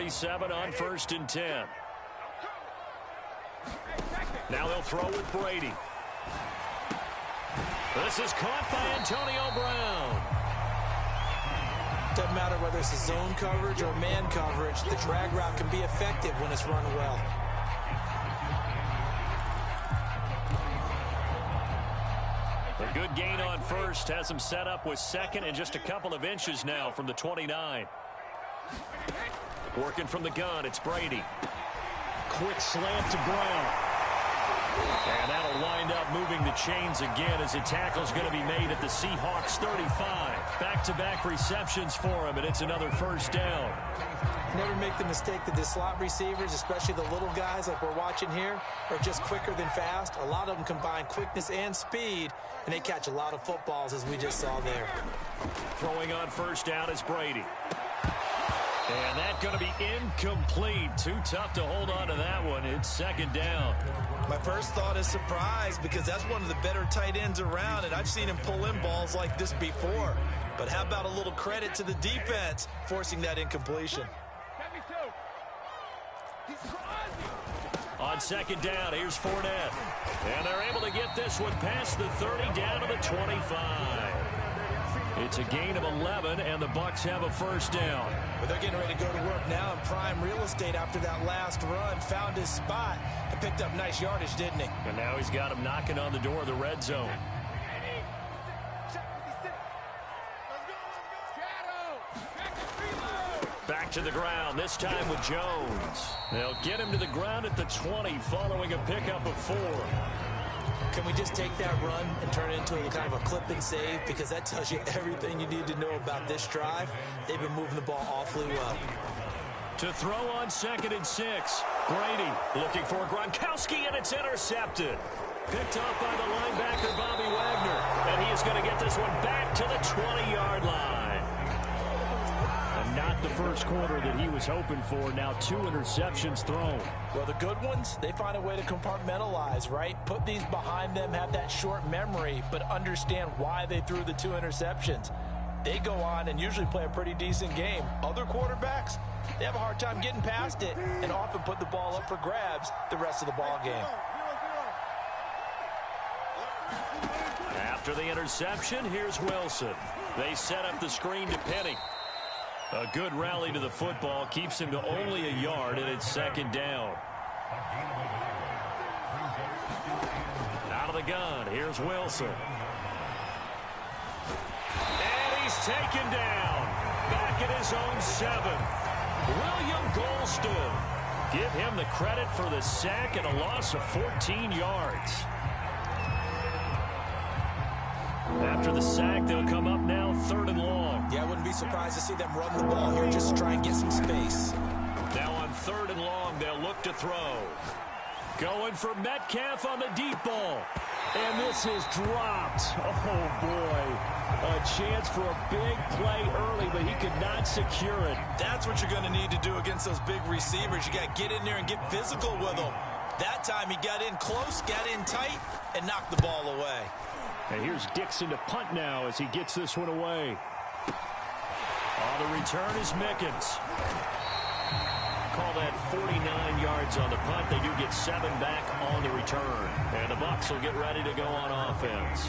37 on 1st and 10. Now they'll throw with Brady. This is caught by Antonio Brown. Doesn't matter whether it's a zone coverage or man coverage, the drag route can be effective when it's run well. A good gain on 1st has him set up with 2nd and just a couple of inches now from the 29. Working from the gun, it's Brady. Quick slant to Brown. And that'll wind up moving the chains again as a tackle's going to be made at the Seahawks 35. Back-to-back receptions for him, and it's another 1st down. Never make the mistake that the slot receivers, especially the little guys like we're watching here, are just quicker than fast. A lot of them combine quickness and speed, and they catch a lot of footballs, as we just saw there. Throwing on 1st down is Brady. And that's going to be incomplete. Too tough to hold on to that one. It's 2nd down. My first thought is surprise, because that's one of the better tight ends around, and I've seen him pull in balls like this before. But how about a little credit to the defense forcing that incompletion? On 2nd down, here's Fournette. And they're able to get this one past the 30 down to the 25. It's a gain of 11, and the Bucs have a 1st down. But they're getting ready to go to work now in prime real estate after that last run. Found his spot and picked up nice yardage, didn't he? And now he's got him knocking on the door of the red zone. Back to the ground, this time with Jones. They'll get him to the ground at the 20 following a pickup of 4. Can we just take that run and turn it into a kind of a clip and save? Because that tells you everything you need to know about this drive. They've been moving the ball awfully well. To throw on 2nd and 6. Brady looking for Gronkowski, and it's intercepted. Picked off by the linebacker, Bobby Wagner. And he is going to get this one back to the 20-yard line. And not the first quarter that he was hoping for. Now 2 interceptions thrown. Well, the good ones, they find a way to compartmentalize, right? Put these behind them, have that short memory, but understand why they threw the 2 interceptions. They go on and usually play a pretty decent game. Other quarterbacks, they have a hard time getting past it and often put the ball up for grabs the rest of the ball game. After the interception, here's Wilson. They set up the screen to Penny. A good rally to the football keeps him to only a yard, and it's 2nd down. Out of the gun, here's Wilson. And he's taken down. Back at his own 7. William Golston. Give him the credit for the sack and a loss of 14 yards. After the sack, they'll come up now 3rd and long. Yeah, I wouldn't be surprised to see them run the ball here just to try and get some space. Now on 3rd and long, they'll look to throw. Going for Metcalf on the deep ball. And this is dropped. Oh, boy. A chance for a big play early, but he could not secure it. That's what you're going to need to do against those big receivers. You got to get in there and get physical with them. That time he got in close, got in tight, and knocked the ball away. And here's Dixon to punt now as he gets this one away. On the return is Mickens. Call that 49 yards on the punt. They do get 7 back on the return. And the Bucs will get ready to go on offense.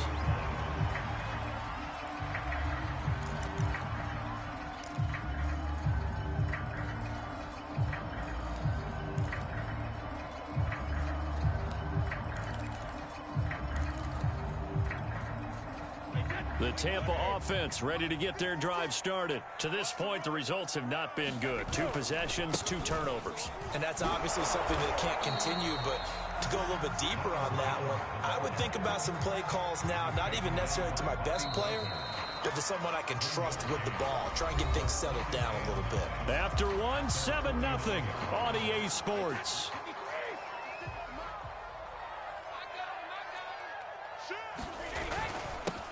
The Tampa offense ready to get their drive started. To this point, the results have not been good. 2 possessions, 2 turnovers. And that's obviously something that can't continue, but to go a little bit deeper on that one, I would think about some play calls now, not even necessarily to my best player, but to someone I can trust with the ball. Try and get things settled down a little bit. After 1, 7-0 on EA Sports.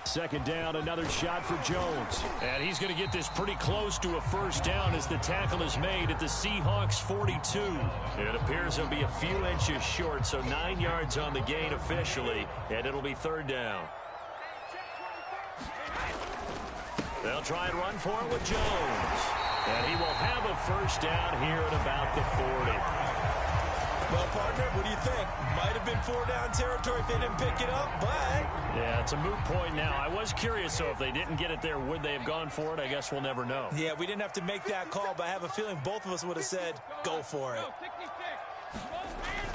Second down, another shot for Jones. And he's going to get this pretty close to a first down as the tackle is made at the Seahawks 42. It appears he'll be a few inches short, so 9 yards on the gain officially, and it'll be 3rd down. They'll try and run for it with Jones. And he will have a first down here at about the 40. Well, partner, what do you think? Might have been 4-down territory if they didn't pick it up, but... Yeah, it's a moot point now. I was curious, so if they didn't get it there, would they have gone for it? I guess we'll never know. Yeah, we didn't have to make that call, but I have a feeling both of us would have said, go for it.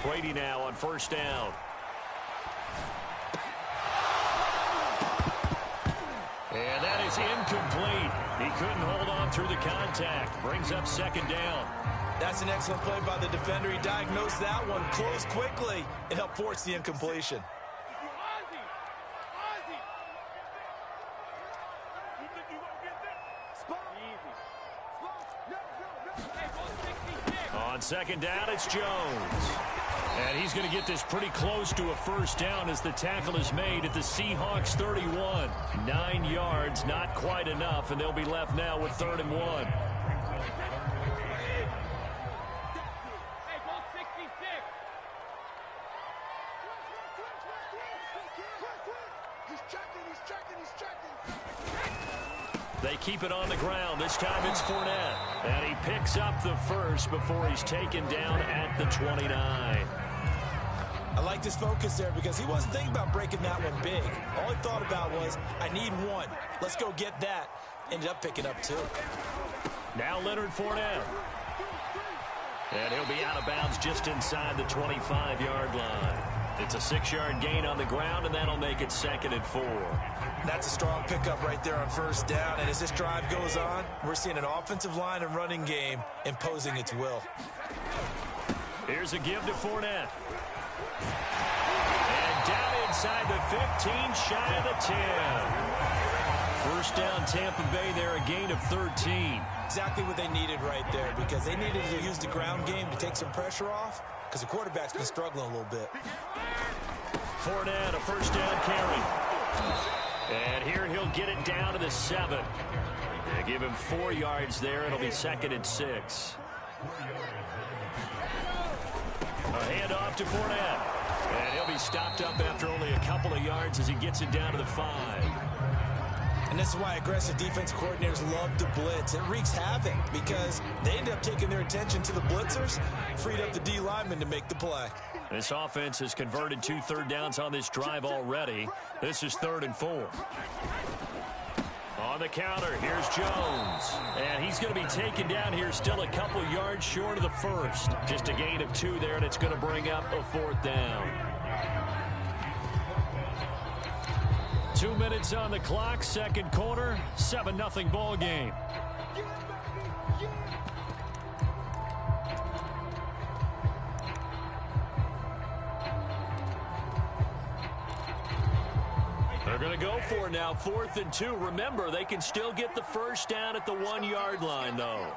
Brady now on first down. And that is incomplete. He couldn't hold on through the contact. Brings up second down. That's an excellent play by the defender. He diagnosed that one, closed quickly, and helped force the incompletion. On second down, it's Jones. And he's going to get this pretty close to a first down as the tackle is made at the Seahawks 31. 9 yards, not quite enough, and they'll be left now with 3rd and 1. They keep it on the ground. This time it's Fournette. And he picks up the first before he's taken down at the 29. I like this focus there because he wasn't thinking about breaking that one big. All he thought about was, I need one. Let's go get that. Ended up picking up 2. Now Leonard Fournette. And he'll be out of bounds just inside the 25-yard line. It's a 6-yard gain on the ground, and that'll make it 2nd and 4. That's a strong pickup right there on first down. And as this drive goes on, we're seeing an offensive line and running game imposing its will. Here's a give to Fournette. And down inside the 15, shy of the 10. First down, Tampa Bay there, a gain of 13. Exactly what they needed right there, because they needed to use the ground game to take some pressure off, because the quarterback's been struggling a little bit. Fournette, a first down carry. And here he'll get it down to the 7. They give him 4 yards there. It'll be 2nd and 6. A handoff to Fournette. And he'll be stopped up after only a couple of yards as he gets it down to the 5. And this is why aggressive defense coordinators love to blitz. It wreaks havoc because they end up taking their attention to the blitzers, freed up the D lineman to make the play. This offense has converted 2 third downs on this drive already. This is 3rd and 4. On the counter, here's Jones. And he's going to be taken down here still a couple yards short of the first. Just a gain of 2 there, and it's going to bring up a 4th down. 2 minutes on the clock, second quarter, 7-0 ball game. They're going to go for it now, 4th and 2. Remember, they can still get the first down at the 1-yard line, though.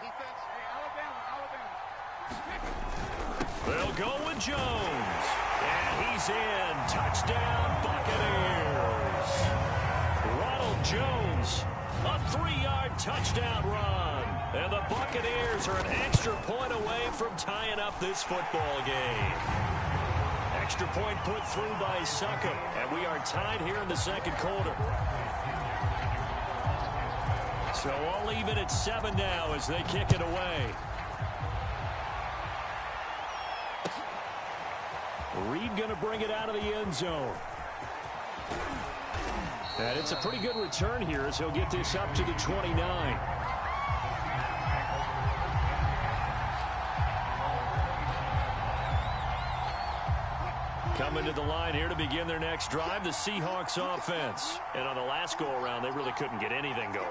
They'll go with Jones. And he's in. Touchdown, Buccaneers. Ronald Jones, a 3-yard touchdown run. And the Buccaneers are an extra point away from tying up this football game. Extra point put through by Succop, and we are tied here in the second quarter. So all even at 7 now as they kick it away. Reed going to bring it out of the end zone. And it's a pretty good return here as he'll get this up to the 29. Coming to the line here to begin their next drive, the Seahawks offense. And on the last go-around, they really couldn't get anything going.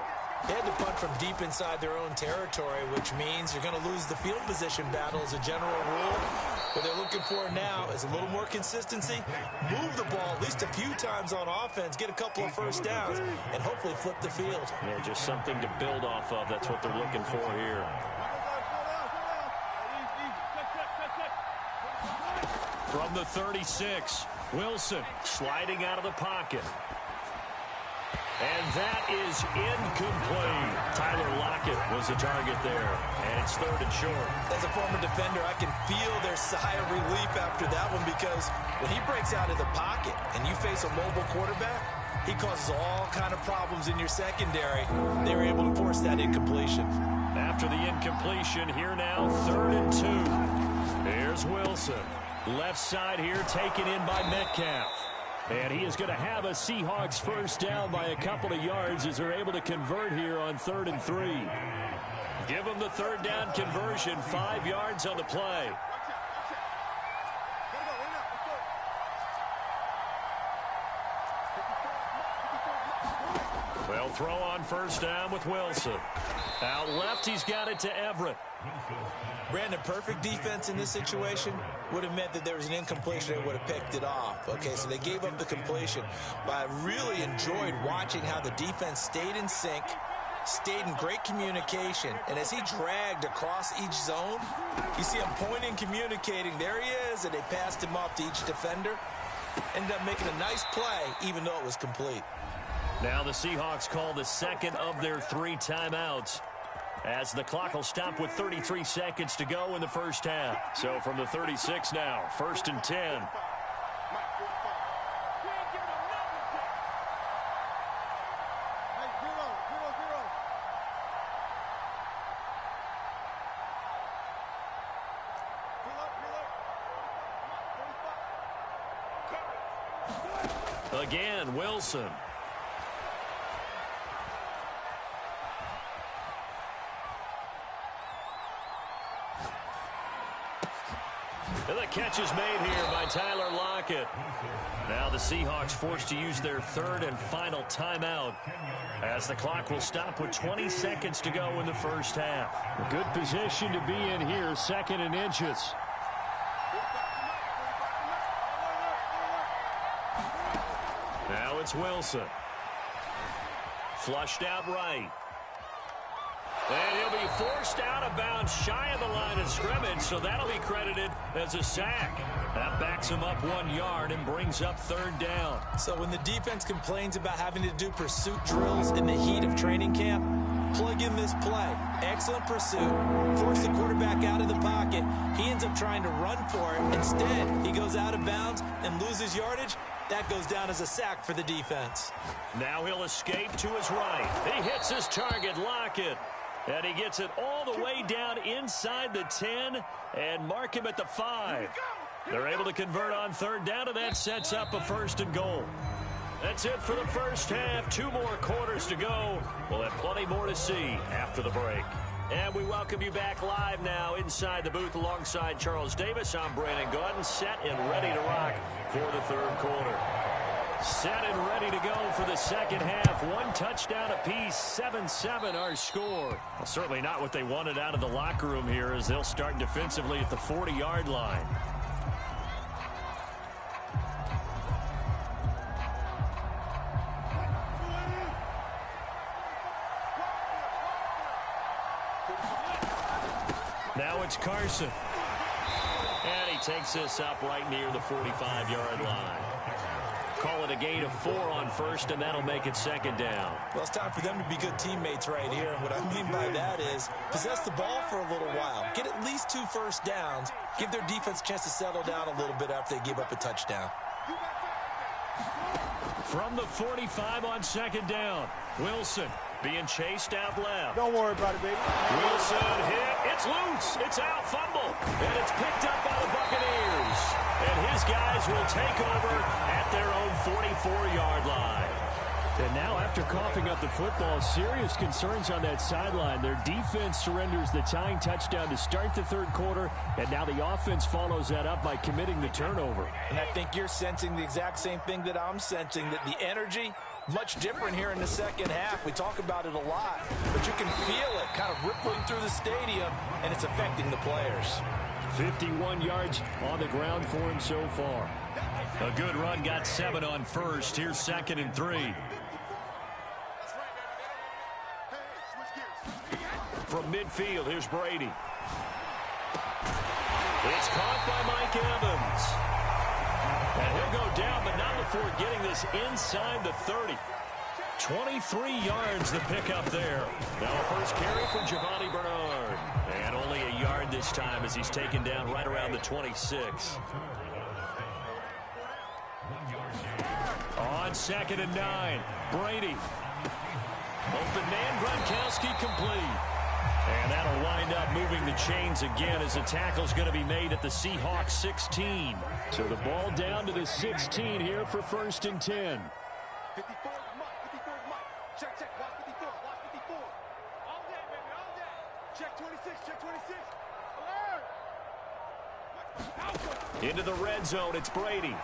They had to punt from deep inside their own territory, which means you're going to lose the field position battle as a general rule. What they're looking for now is a little more consistency, move the ball at least a few times on offense, get a couple of first downs, and hopefully flip the field. Yeah, just something to build off of. That's what they're looking for here. From the 36, Wilson sliding out of the pocket. And that is incomplete. Tyler Lockett was the target there, and it's 3rd and short. As a former defender, I can feel their sigh of relief after that one, because when he breaks out of the pocket and you face a mobile quarterback, he causes all kind of problems in your secondary. They were able to force that incompletion. After the incompletion, here now, 3rd and 2. Here's Wilson. Left side here taken in by Metcalf. And he is going to have a Seahawks first down by a couple of yards as they're able to convert here on 3rd and 3. Give them the 3rd down conversion, 5 yards on the play. They'll throw on first down with Wilson. Out left, he's got it to Everett. Brandon, perfect defense in this situation would have meant that there was an incompletion. They would have picked it off. Okay, so they gave up the completion. But I really enjoyed watching how the defense stayed in sync, stayed in great communication. And as he dragged across each zone, you see him pointing, communicating. There he is, and they passed him off to each defender. Ended up making a nice play, even though it was complete. Now the Seahawks call the second of their 3 timeouts, as the clock will stop with 33 seconds to go in the first half. So from the 36 now, 1st and 10. Again, Wilson. And the catch is made here by Tyler Lockett. Now the Seahawks forced to use their 3rd and final timeout, as the clock will stop with 20 seconds to go in the first half. A good position to be in here, 2nd and inches. Now it's Wilson. Flushed out right. And he'll be forced out of bounds shy of the line of scrimmage, so that'll be credited as a sack. That backs him up 1 yard and brings up 3rd down. So when the defense complains about having to do pursuit drills in the heat of training camp, plug in this play. Excellent pursuit. Force the quarterback out of the pocket. He ends up trying to run for it. Instead, he goes out of bounds and loses yardage. That goes down as a sack for the defense. Now he'll escape to his right. He hits his target, Lockett. And he gets it all the way down inside the 10 and mark him at the 5. They're able to convert on 3rd down, and that sets up a 1st and goal. That's it for the first half. 2 more quarters to go. We'll have plenty more to see after the break. And we welcome you back live now inside the booth alongside Charles Davis. I'm Brandon Gordon, set and ready to rock for the 3rd quarter. Set and ready to go for the second half. 1 touchdown apiece, 7-7 our score. Well, certainly not what they wanted out of the locker room here, as they'll start defensively at the 40-yard line. Now it's Carson. And he takes this up right near the 45-yard line. Call it a gain of 4 on 1st, and that'll make it 2nd down. Well, it's time for them to be good teammates right here. And what I mean by that is possess the ball for a little while. Get at least 2 first downs. Give their defense a chance to settle down a little bit after they give up a touchdown. From the 45 on 2nd down, Wilson being chased out left. Don't worry about it, baby. Wilson hit. It's loose. It's out. Fumble. And it's picked up by the Buccaneers. And his guys will take over at their own 44-yard line. And now, after coughing up the football, serious concerns on that sideline. Their defense surrenders the tying touchdown to start the 3rd quarter, and now the offense follows that up by committing the turnover. And I think you're sensing the exact same thing that I'm sensing, that the energy, much different here in the second half. We talk about it a lot, but you can feel it kind of rippling through the stadium, and it's affecting the players. 51 yards on the ground for him so far. A good run, got 7 on 1st. Here's 2nd and 3. From midfield, here's Brady. It's caught by Mike Evans. And he'll go down, but not before getting this inside the 30. 23 yards the pickup there. Now a first carry from Giovanni Bernard. And only a yard this time as he's taken down right around the 26. On 2nd and 9, Brady. Open man, Gronkowski complete. And that'll wind up moving the chains again as the tackle's going to be made at the Seahawks 16. So the ball down to the 16 here for 1st and 10. 54 Mike. Check, watch 54, watch 54. All day, baby, all day. Check 26. Alert. Into the red zone, it's Brady.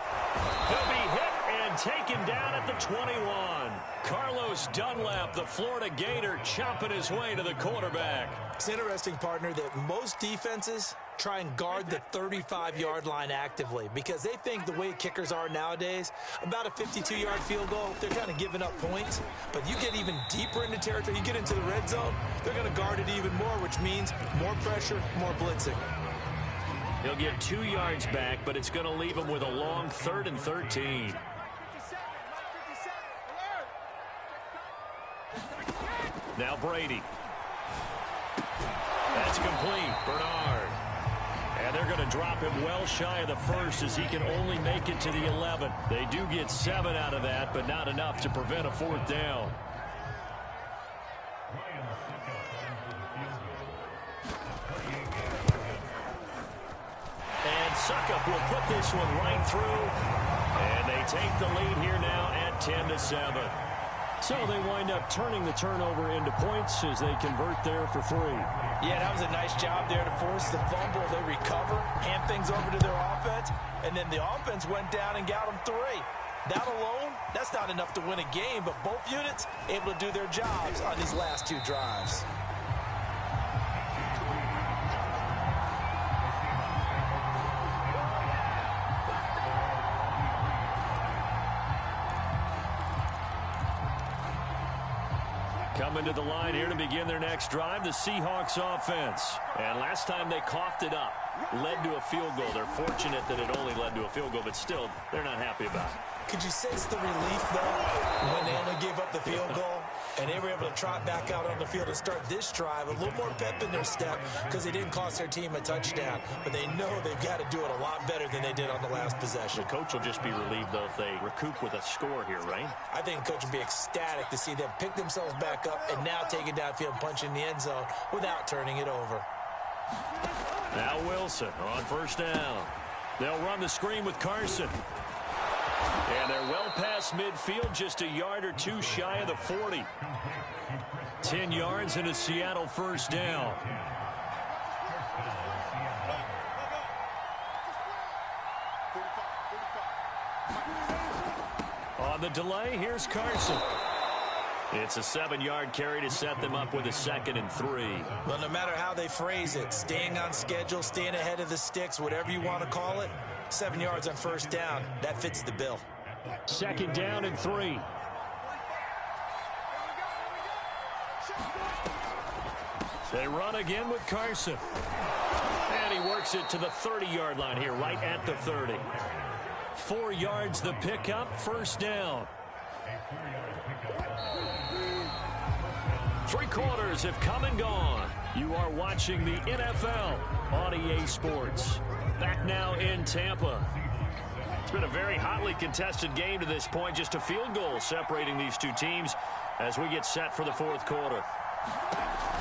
He'll be hit and taken down at the 21. Carlos Dunlap, the Florida Gator, chopping his way to the quarterback. It's interesting, partner, that most defenses try and guard the 35-yard line actively because they think the way kickers are nowadays, about a 52-yard field goal, they're kind of giving up points. But you get even deeper into territory, you get into the red zone, they're going to guard it even more, which means more pressure, more blitzing. He'll get 2 yards back, but it's going to leave him with a long 3rd and 13. Now Brady. That's complete. Bernard. And they're going to drop him well shy of the 1st as he can only make it to the 11. They do get 7 out of that, but not enough to prevent a 4th down. And Suckup will put this one right through. And they take the lead here now at 10-7. So they wind up turning the turnover into points as they convert there for 3. Yeah, that was a nice job there to force the fumble. They recover, hand things over to their offense, and then the offense went down and got them 3. That alone, that's not enough to win a game, but both units able to do their jobs on these last 2 drives. Coming to the line here to begin their next drive, the Seahawks offense. And last time they coughed it up, led to a field goal. They're fortunate that it only led to a field goal, but still, they're not happy about it. Could you sense the relief, though, when they only gave up the field goal and they were able to trot back out on the field and start this drive? A little more pep in their step because they didn't cost their team a touchdown. But they know they've got to do it a lot better than they did on the last possession. The coach will just be relieved, though, if they recoup with a score here, right? I think the coach will be ecstatic to see them pick themselves back up and now take it downfield and punch in the end zone without turning it over. Now Wilson on 1st down. They'll run the screen with Carson. And they're well past midfield, just a yard or 2 shy of the 40. 10 yards and a Seattle 1st down. On the delay, here's Carson. It's a 7-yard carry to set them up with a 2nd and 3. Well, no matter how they phrase it, staying on schedule, staying ahead of the sticks, whatever you want to call it, 7 yards on 1st down, that fits the bill. 2nd down and 3. They run again with Carson. And he works it to the 30-yard line here, right at the 30. 4 yards the pickup, 1st down. 3 quarters have come and gone. You are watching the NFL on EA Sports. Back now in Tampa. It's been a very hotly contested game to this point. Just a field goal separating these 2 teams as we get set for the 4th quarter.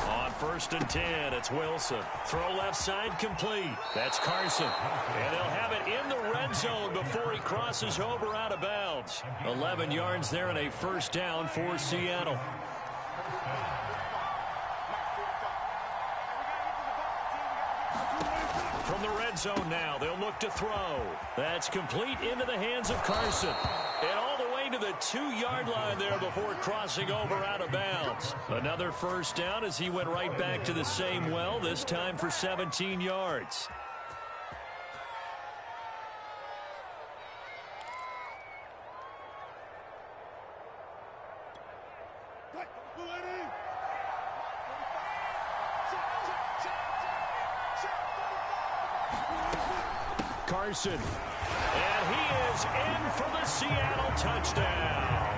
On 1st and 10, it's Wilson. Throw left side complete. That's Carson. And they'll have it in the red zone before he crosses over out of bounds. 11 yards there and a 1st down for Seattle. From the red zone now, they'll look to throw. That's complete into the hands of Carson. And all the way to the 2-yard line there before crossing over out of bounds. Another 1st down as he went right back to the same well, this time for 17 yards. Carson. And he is in for the Seattle touchdown.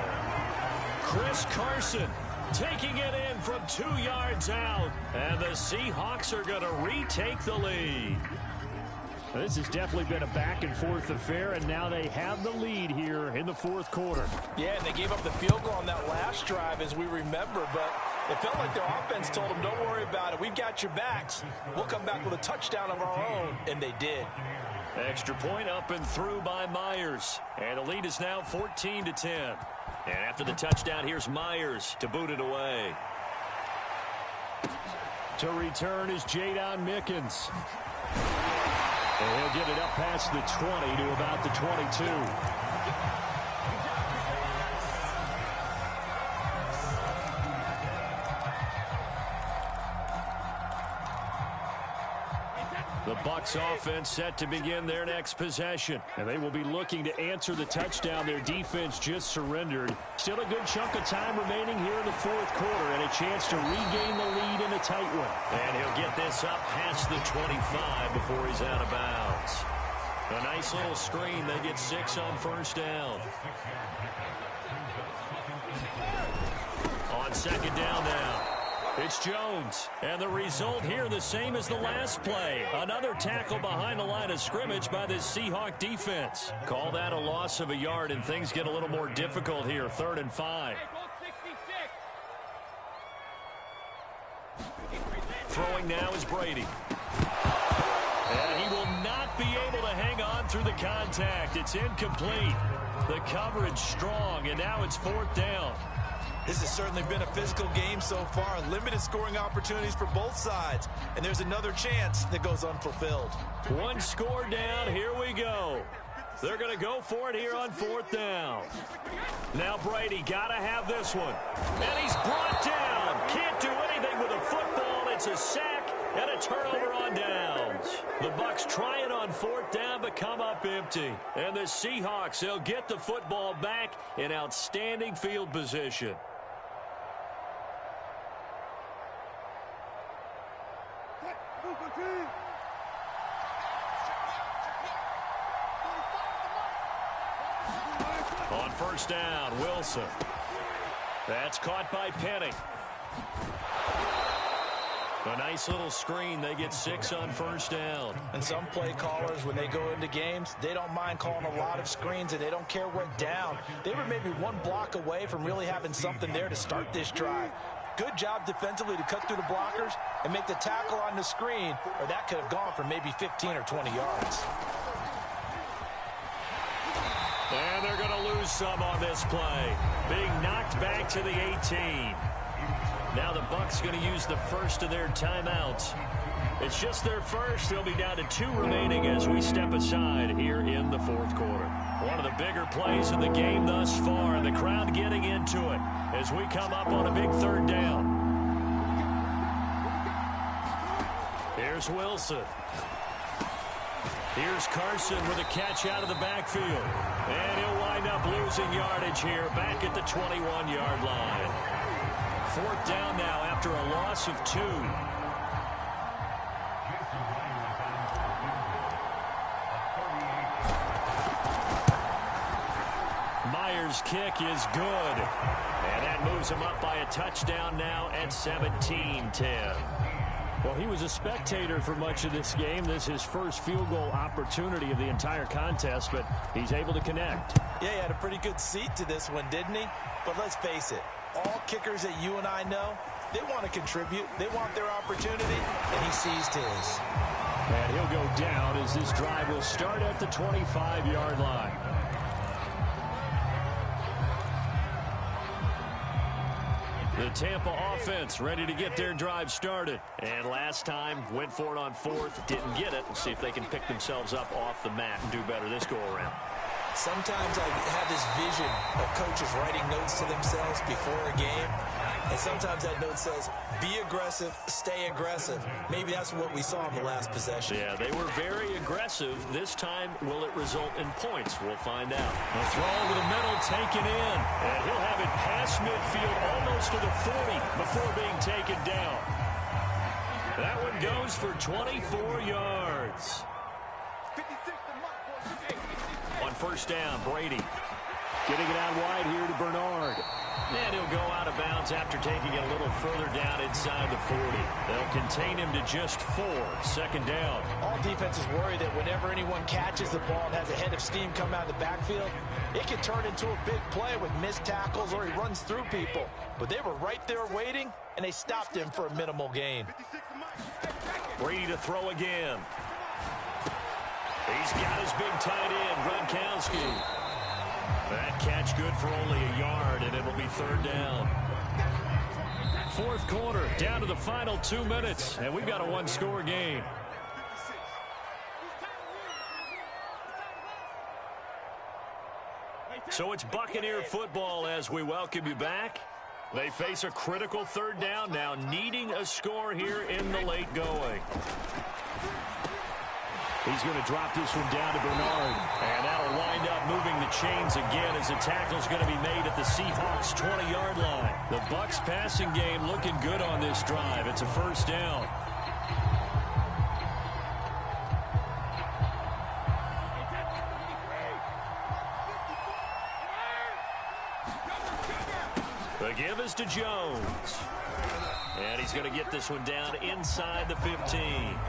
Chris Carson taking it in from 2 yards out. And the Seahawks are going to retake the lead. This has definitely been a back-and-forth affair, and now they have the lead here in the 4th quarter. Yeah, and they gave up the field goal on that last drive, as we remember, but It felt like their offense told them, don't worry about it. We've got your backs. We'll come back with a touchdown of our own, and they did. Extra point up and through by Myers. And the lead is now 14-10. And after the touchdown, here's Myers to boot it away. To return is Jadon Mickens. And he'll get it up past the 20 to about the 22. The Bucs offense set to begin their next possession. And they will be looking to answer the touchdown their defense just surrendered. Still a good chunk of time remaining here in the fourth quarter and a chance to regain the lead in a tight one. And he'll get this up past the 25 before he's out of bounds. A nice little screen. They get 6 on first down. On second down now. It's Jones, and the result here the same as the last play. Another tackle behind the line of scrimmage by this Seahawk defense. Call that a loss of a yard, and things get a little more difficult here, 3rd and 5. Throwing now is Brady. And he will not be able to hang on through the contact. It's incomplete. The coverage strong, and now it's 4th down. This has certainly been a physical game so far. Limited scoring opportunities for both sides. And there's another chance that goes unfulfilled. One score down. Here we go. They're going to go for it here on 4th down. Now Brady got to have this one. And he's brought down. Can't do anything with a football. It's a sack and a turnover on downs. The Bucs try it on 4th down but come up empty. And the Seahawks, they'll get the football back in outstanding field position. On first down, Wilson. That's caught by Penny. A nice little screen. They get 6 on first down. And some play callers, when they go into games, they don't mind calling a lot of screens, and they don't care what down. They were maybe one block away from really having something there to start this drive. Good job defensively to cut through the blockers and make the tackle on the screen, or that could have gone for maybe 15 or 20 yards. And they're going to lose some on this play. Being knocked back to the 18. Now the Bucs going to use the first of their timeouts. It's just their first. They'll be down to 2 remaining as we step aside here in the fourth quarter. One of the bigger plays of the game thus far, and the crowd getting into it as we come up on a big 3rd down. Here's Wilson. Here's Carson with a catch out of the backfield. And he'll wind up losing yardage here back at the 21-yard line. 4th down now after a loss of 2. Myers' kick is good. And that moves him up by a touchdown now at 17-10. Well, he was a spectator for much of this game. This is his first field goal opportunity of the entire contest, but he's able to connect. Yeah, he had a pretty good seat to this one, didn't he? But let's face it, all kickers that you and I know, they want to contribute. They want their opportunity, and he seized his. And he'll go down as this drive will start at the 25-yard line. The Tampa offense ready to get their drive started. And last time, went for it on 4th, didn't get it. We'll see if they can pick themselves up off the mat and do better this go-around. Sometimes I have this vision of coaches writing notes to themselves before a game. And sometimes that note says, be aggressive, stay aggressive. Maybe that's what we saw in the last possession. Yeah, they were very aggressive. This time, will it result in points? We'll find out. A throw over the middle, taken in. And he'll have it past midfield, almost to the 40 before being taken down. That one goes for 24 yards. On first down, Brady. Getting it out wide here to Bernard. And he'll go out of bounds after taking it a little further down inside the 40. They'll contain him to just 4. Second down. All defenses worry that whenever anyone catches the ball and has a head of steam come out of the backfield, it can turn into a big play with missed tackles or he runs through people. But they were right there waiting, and they stopped him for a minimal gain. Brady to throw again. He's got his big tight end, Gronkowski. That catch good for only a yard, and it'll be third down. Fourth quarter, down to the final 2 minutes, and we've got a one-score game. So it's Buccaneer football as we welcome you back. They face a critical third down now, needing a score here in the late going. He's going to drop this one down to Bernard. And that'll wind up moving the chains again as the tackle's going to be made at the Seahawks' 20-yard line. The Bucs passing game looking good on this drive. It's a first down. The give is to Jones. And he's going to get this one down inside the 15.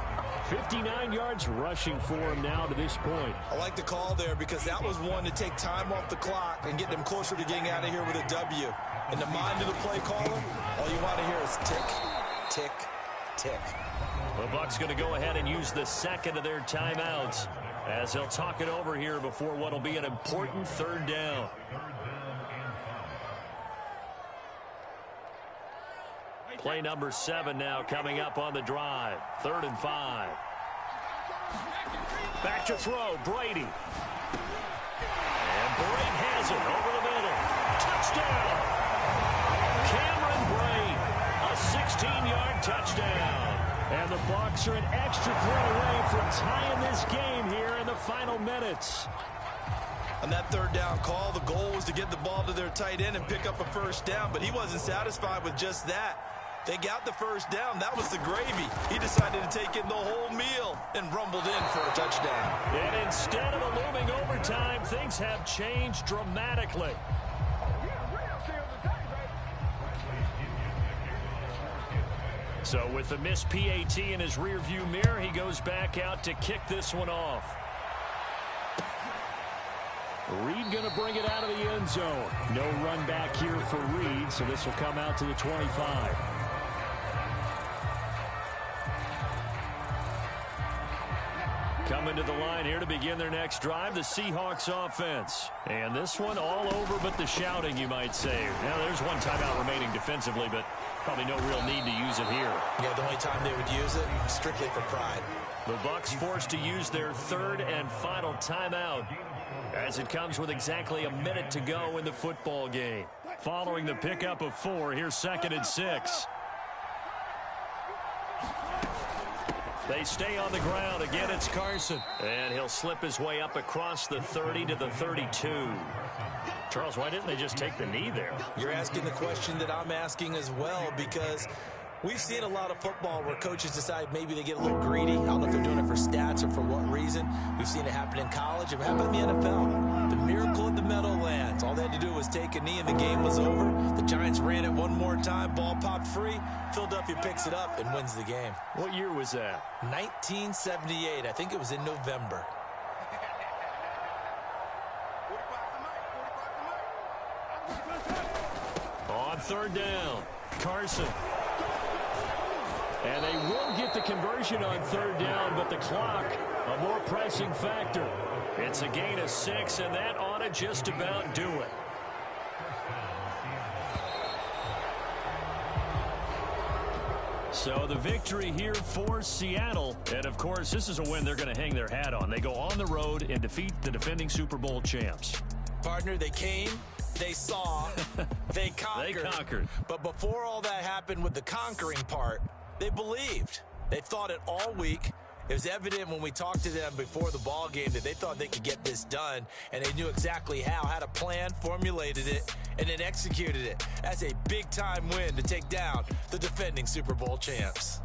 59 yards rushing for him now to this point. I like the call there because that was one to take time off the clock and get them closer to getting out of here with a W. In the mind of the play caller, all you want to hear is tick, tick, tick. The Bucs going to go ahead and use the second of their timeouts as they'll talk it over here before what will be an important third down. Play number 7 now coming up on the drive. 3rd and 5. Back to throw, Brady. And Brady has it over the middle. Touchdown! Cameron Brady, a 16-yard touchdown. And the Bucs are an extra point away from tying this game here in the final minutes. On that third down call, the goal was to get the ball to their tight end and pick up a first down, but he wasn't satisfied with just that. They got the first down. That was the gravy. He decided to take in the whole meal and rumbled in for a touchdown. And instead of a looming overtime, things have changed dramatically. So with the missed PAT in his rearview mirror, he goes back out to kick this one off. Reed going to bring it out of the end zone. No run back here for Reed, so this will come out to the 25. Coming to the line here to begin their next drive, the Seahawks offense. And this one all over but the shouting, you might say. Now, there's one timeout remaining defensively, but probably no real need to use it here. Yeah, the only time they would use it, strictly for pride. The Bucs forced to use their 3rd and final timeout as it comes with exactly a minute to go in the football game. Following the pickup of 4, here's 2nd and 6. They stay on the ground. Again, it's Carson. And he'll slip his way up across the 30 to the 32. Charles, why didn't they just take the knee there? You're asking the question that I'm asking as well, because we've seen a lot of football where coaches decide maybe they get a little greedy. I don't know if they're doing it for stats or for what reason. We've seen it happen in college. It happened in the NFL. The miracle of the Meadowlands. All they had to do was take a knee and the game was over. The Giants ran it one more time. Ball popped free. Philadelphia picks it up and wins the game. What year was that? 1978. I think it was in November. On 3rd down, Carson. And they will get the conversion on 3rd down, but the clock, a more pressing factor. It's a gain of 6, and that ought to just about do it. So the victory here for Seattle. And, of course, this is a win they're going to hang their hat on. They go on the road and defeat the defending Super Bowl champs. Partner, they came, they saw, they conquered. They conquered. But before all that happened with the conquering part, they believed. They thought it all week. It was evident when we talked to them before the ball game that they thought they could get this done, and they knew exactly how, had a plan, formulated it, and then executed it. That's a big-time win to take down the defending Super Bowl champs.